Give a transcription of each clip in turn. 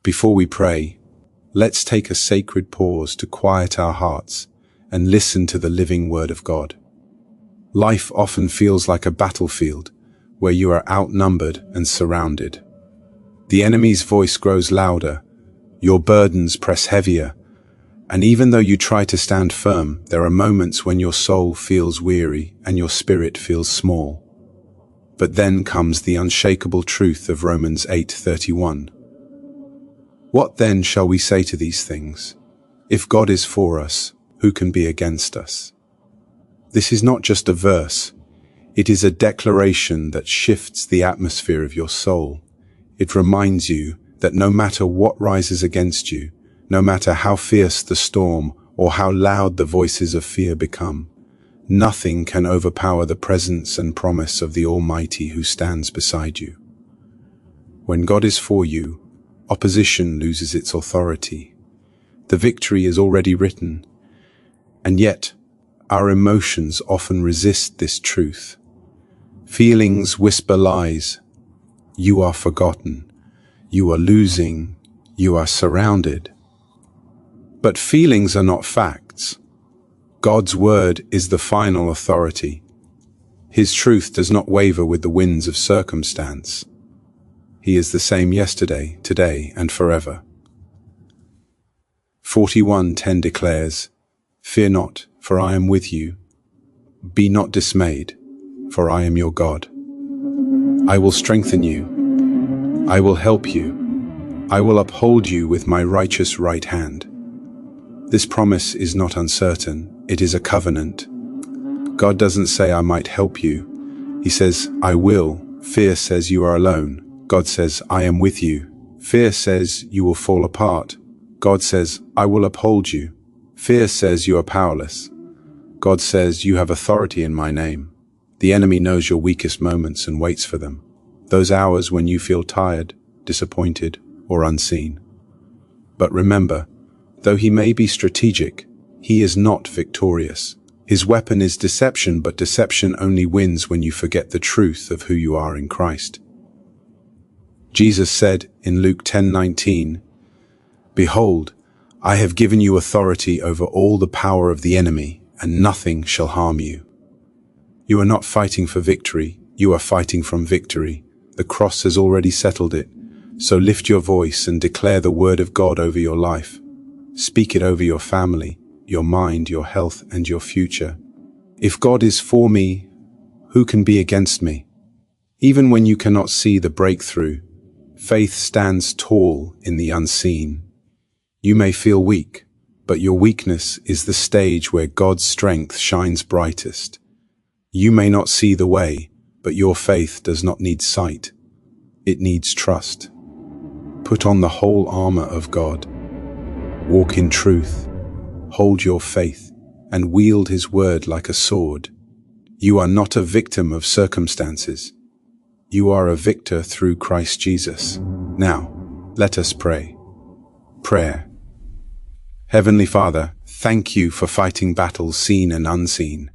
Before we pray, let's take a sacred pause to quiet our hearts and listen to the living Word of God. Life often feels like a battlefield where you are outnumbered and surrounded. The enemy's voice grows louder, your burdens press heavier, and even though you try to stand firm, there are moments when your soul feels weary and your spirit feels small. But then comes the unshakable truth of Romans 8:31. What then shall we say to these things? If God is for us, who can be against us? This is not just a verse. It is a declaration that shifts the atmosphere of your soul. It reminds you that no matter what rises against you, no matter how fierce the storm or how loud the voices of fear become, nothing can overpower the presence and promise of the Almighty who stands beside you. When God is for you, opposition loses its authority. The victory is already written, and yet our emotions often resist this truth. Feelings whisper lies. You are forgotten. You are losing. You are surrounded. But feelings are not facts. God's word is the final authority. His truth does not waver with the winds of circumstance. He is the same yesterday, today, and forever. 41:10 declares, Fear not, for I am with you. Be not dismayed, for I am your God. I will strengthen you. I will help you. I will uphold you with my righteous right hand. This promise is not uncertain. It is a covenant. God doesn't say I might help you. He says, I will. Fear says you are alone. God says, I am with you. Fear says you will fall apart. God says, I will uphold you. Fear says you are powerless. God says you have authority in my name. The enemy knows your weakest moments and waits for them. Those hours when you feel tired, disappointed, or unseen. But remember, though he may be strategic, he is not victorious. His weapon is deception, but deception only wins when you forget the truth of who you are in Christ. Jesus said in Luke 10:19, Behold, I have given you authority over all the power of the enemy, and nothing shall harm you. You are not fighting for victory, you are fighting from victory. The cross has already settled it, so lift your voice and declare the word of God over your life. Speak it over your family, your mind, your health, and your future. If God is for me, who can be against me? Even when you cannot see the breakthrough, faith stands tall in the unseen. You may feel weak, but your weakness is the stage where God's strength shines brightest. You may not see the way, but your faith does not need sight. It needs trust. Put on the whole armor of God. Walk in truth. Hold your faith and wield His word like a sword. You are not a victim of circumstances. You are a victor through Christ Jesus. Now, let us pray. Prayer. Heavenly Father, thank you for fighting battles seen and unseen.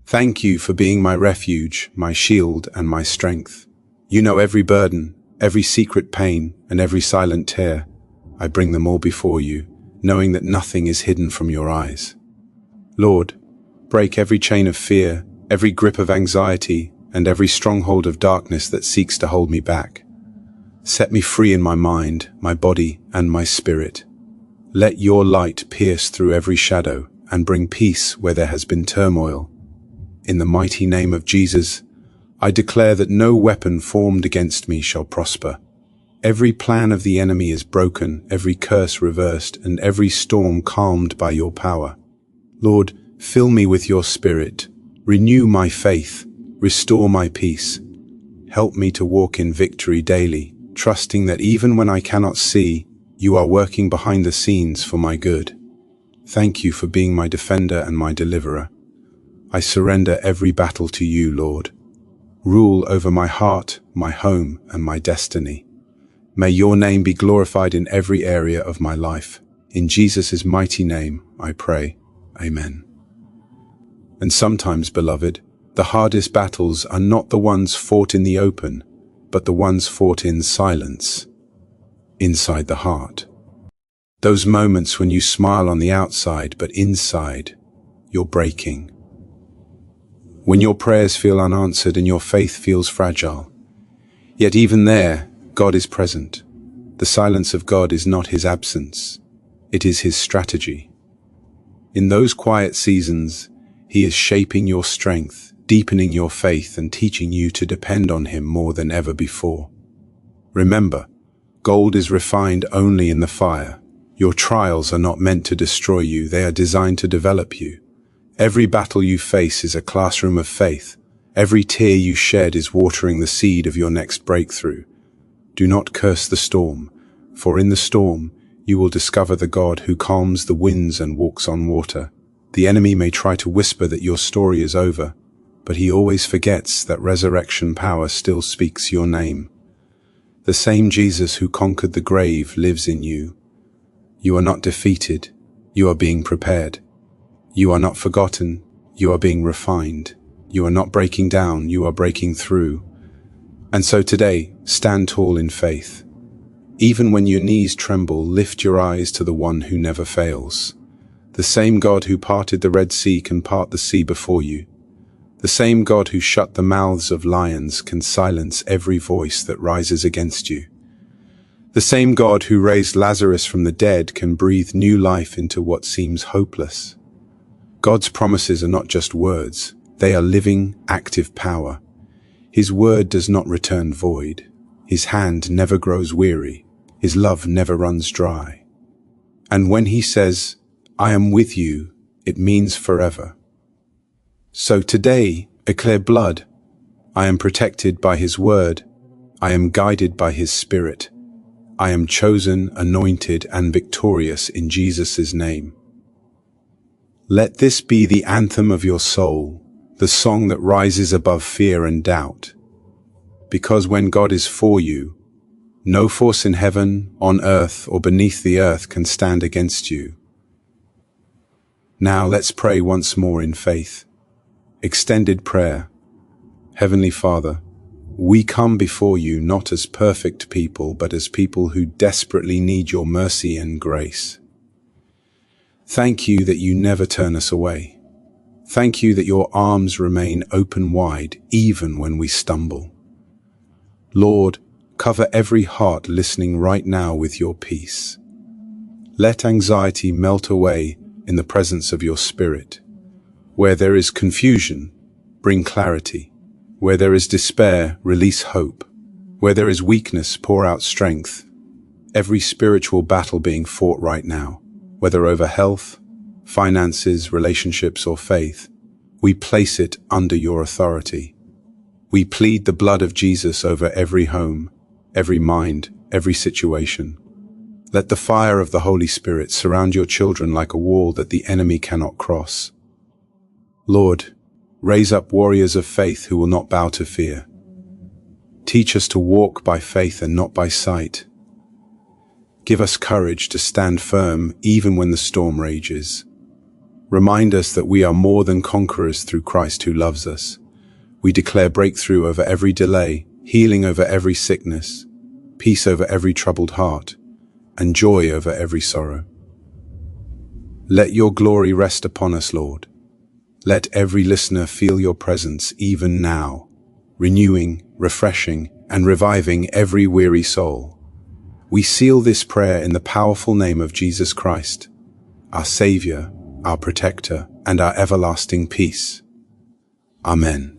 Thank you for being my refuge, my shield, and my strength. You know every burden, every secret pain, and every silent tear. I bring them all before you, knowing that nothing is hidden from your eyes. Lord, break every chain of fear, every grip of anxiety, and every stronghold of darkness that seeks to hold me back. Set me free in my mind, my body, and my spirit. Let your light pierce through every shadow and bring peace where there has been turmoil. In the mighty name of Jesus, I declare that no weapon formed against me shall prosper. Every plan of the enemy is broken, every curse reversed, and every storm calmed by your power. Lord, fill me with your Spirit. Renew my faith. Restore my peace. Help me to walk in victory daily, trusting that even when I cannot see, you are working behind the scenes for my good. Thank you for being my defender and my deliverer. I surrender every battle to you, Lord. Rule over my heart, my home, and my destiny. May your name be glorified in every area of my life. In Jesus' mighty name, I pray. Amen. And sometimes, beloved, the hardest battles are not the ones fought in the open, but the ones fought in silence. inside the heart. Those moments when you smile on the outside, but inside, you're breaking. When your prayers feel unanswered and your faith feels fragile. Yet even there, God is present. The silence of God is not his absence. It is his strategy. In those quiet seasons, he is shaping your strength, deepening your faith, and teaching you to depend on him more than ever before. Remember, gold is refined only in the fire. Your trials are not meant to destroy you, they are designed to develop you. Every battle you face is a classroom of faith. Every tear you shed is watering the seed of your next breakthrough. Do not curse the storm, for in the storm you will discover the God who calms the winds and walks on water. The enemy may try to whisper that your story is over, but he always forgets that resurrection power still speaks your name. The same Jesus who conquered the grave lives in you. You are not defeated, you are being prepared. You are not forgotten, you are being refined. You are not breaking down, you are breaking through. And so today, stand tall in faith. Even when your knees tremble, lift your eyes to the one who never fails. The same God who parted the Red Sea can part the sea before you. The same God who shut the mouths of lions can silence every voice that rises against you. The same God who raised Lazarus from the dead can breathe new life into what seems hopeless. God's promises are not just words, they are living, active power. His word does not return void. His hand never grows weary. His love never runs dry. And when he says, I am with you, it means forever. So today, declare blood. I am protected by his word. I am guided by his spirit. I am chosen, anointed, and victorious in Jesus' name. Let this be the anthem of your soul, the song that rises above fear and doubt. Because when God is for you, no force in heaven, on earth, or beneath the earth can stand against you. Now let's pray once more in faith. Extended prayer. Heavenly Father, we come before you not as perfect people, but as people who desperately need your mercy and grace. Thank you that you never turn us away. Thank you that your arms remain open wide even when we stumble. Lord, cover every heart listening right now with your peace. Let anxiety melt away in the presence of your Spirit. Where there is confusion, bring clarity. Where there is despair, release hope. Where there is weakness, pour out strength. Every spiritual battle being fought right now, whether over health, finances, relationships, or faith, we place it under your authority. We plead the blood of Jesus over every home, every mind, every situation. Let the fire of the Holy Spirit surround your children like a wall that the enemy cannot cross. Lord, raise up warriors of faith who will not bow to fear. Teach us to walk by faith and not by sight. Give us courage to stand firm even when the storm rages. Remind us that we are more than conquerors through Christ who loves us. We declare breakthrough over every delay, healing over every sickness, peace over every troubled heart, and joy over every sorrow. Let your glory rest upon us, Lord. Let every listener feel your presence even now, renewing, refreshing, and reviving every weary soul. We seal this prayer in the powerful name of Jesus Christ, our Savior, our Protector, and our everlasting peace. Amen.